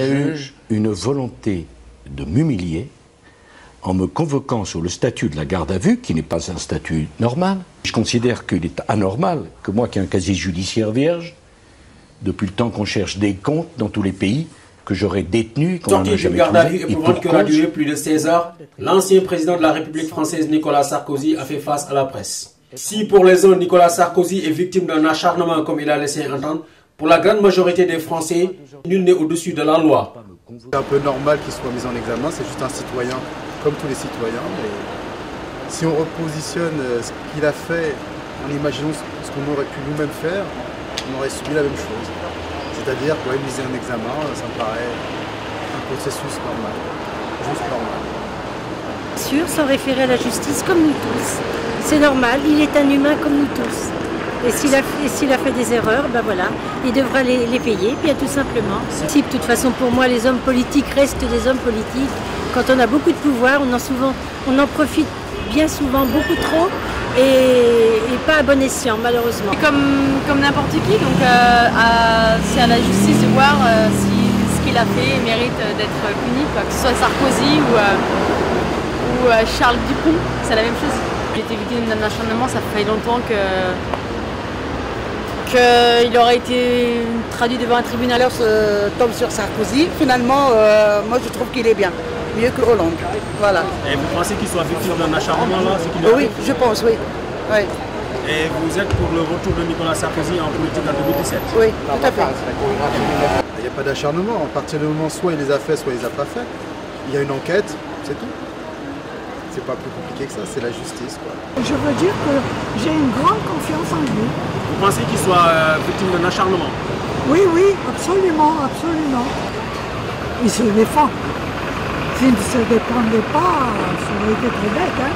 Il y a eu une volonté de m'humilier en me convoquant sur le statut de la garde à vue, qui n'est pas un statut normal. Je considère qu'il est anormal que moi qui ai un casier judiciaire vierge, depuis le temps qu'on cherche des comptes dans tous les pays, que j'aurais détenu, qu'on n'en a jamais garde à vue trouvé. éprouvante qui aura duré plus de 16 heures, l'ancien président de la République française Nicolas Sarkozy a fait face à la presse. Si pour les uns Nicolas Sarkozy est victime d'un acharnement comme il a laissé entendre, pour la grande majorité des Français, nul n'est au-dessus de la loi. C'est un peu normal qu'il soit mis en examen, c'est juste un citoyen comme tous les citoyens. Mais si on repositionne ce qu'il a fait en imaginant ce qu'on aurait pu nous-mêmes faire, on aurait subi la même chose. C'est-à-dire quoi, miser un examen, ça me paraît un processus normal, juste normal. Sûr, s'en référer à la justice comme nous tous. C'est normal, il est un humain comme nous tous. Et s'il a fait des erreurs, ben voilà, il devra les payer, bien tout simplement. Si de toute façon pour moi les hommes politiques restent des hommes politiques, quand on a beaucoup de pouvoir, on en profite bien souvent beaucoup trop et pas à bon escient malheureusement. Comme n'importe qui, donc c'est à la justice de voir si ce qu'il a fait mérite d'être puni, quoi. Que ce soit Sarkozy ou Charles Dupont, c'est la même chose. Il était victime d'un acharnement, ça fait longtemps qu'il aurait été traduit devant un tribunal. Alors tombe sur Sarkozy, finalement, moi je trouve qu'il est bien, mieux que Hollande. Voilà. Et vous pensez qu'il soit victime d'un acharnement là, Oui, je pense, oui. Oui. Et vous êtes pour le retour de Nicolas Sarkozy en politique en 2017? Oui, tout à fait. Il n'y a pas d'acharnement, à partir du moment soit il les a fait, soit il les a pas fait. Il y a une enquête, c'est tout. C'est pas plus compliqué que ça, c'est la justice, quoi. Je veux dire que j'ai une grande confiance en lui. Vous pensez qu'il soit victime d'un acharnement? Oui, oui, absolument, absolument. Il se défend. S'il ne se défendait pas, ça aurait été très bête, hein.